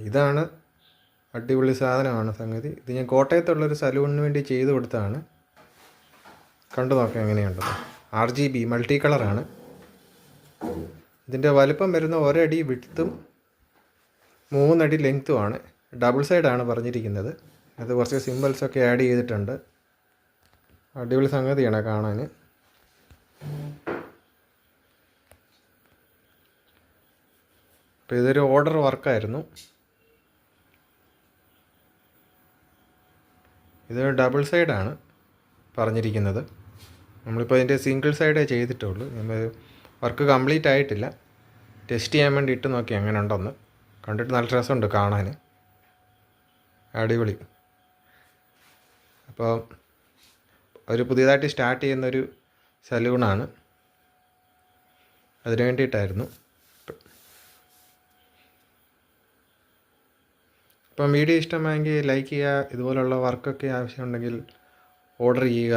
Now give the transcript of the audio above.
ഇതാണ് അടിപൊളി സാധനമാണ് സംഗതി. ഇത് ഞാൻ കോട്ടയത്തുള്ളൊരു സലൂണിന് വേണ്ടി ചെയ്ത് കൊടുത്തതാണ്. കണ്ടു നോക്കാം എങ്ങനെയുണ്ടോ. RGB മൾട്ടി കളറാണ്. ഇതിൻ്റെ വലുപ്പം വരുന്ന ഒരടി വിഡ്ത്തും 3 അടി ലെങ്ത്തുമാണ്. ഡബിൾ സൈഡാണ് പറഞ്ഞിരിക്കുന്നത്. അത് കുറച്ച് സിമ്പിൾസൊക്കെ ആഡ് ചെയ്തിട്ടുണ്ട്. അടിപൊളി സംഗതിയാണ് കാണാൻ. അപ്പോൾ ഇതൊരു ഓർഡർ വർക്കായിരുന്നു. ഇത് ഡബിൾ സൈഡാണ് പറഞ്ഞിരിക്കുന്നത്. നമ്മളിപ്പോൾ ഇതിൻ്റെ സിംഗിൾ സൈഡേ ചെയ്തിട്ടുള്ളൂ. വർക്ക് കംപ്ലീറ്റ് ആയിട്ടില്ല. ടെസ്റ്റ് ചെയ്യാൻ വേണ്ടി ഇട്ട് നോക്കി എങ്ങനെ ഉണ്ടെന്ന്. കണ്ടിട്ട് നല്ല രസമുണ്ട് കാണാൻ. അടിപൊളി. അപ്പോൾ ഒരു പുതിയതായിട്ട് സ്റ്റാർട്ട് ചെയ്യുന്നൊരു സലൂണാണ്. അതിന് വേണ്ടിയിട്ടായിരുന്നു. അപ്പം വീഡിയോ ഇഷ്ടമായെങ്കിൽ ലൈക്ക് ചെയ്യുക. ഇതുപോലുള്ള വർക്കൊക്കെ ആവശ്യമുണ്ടെങ്കിൽ ഓർഡർ ചെയ്യുക.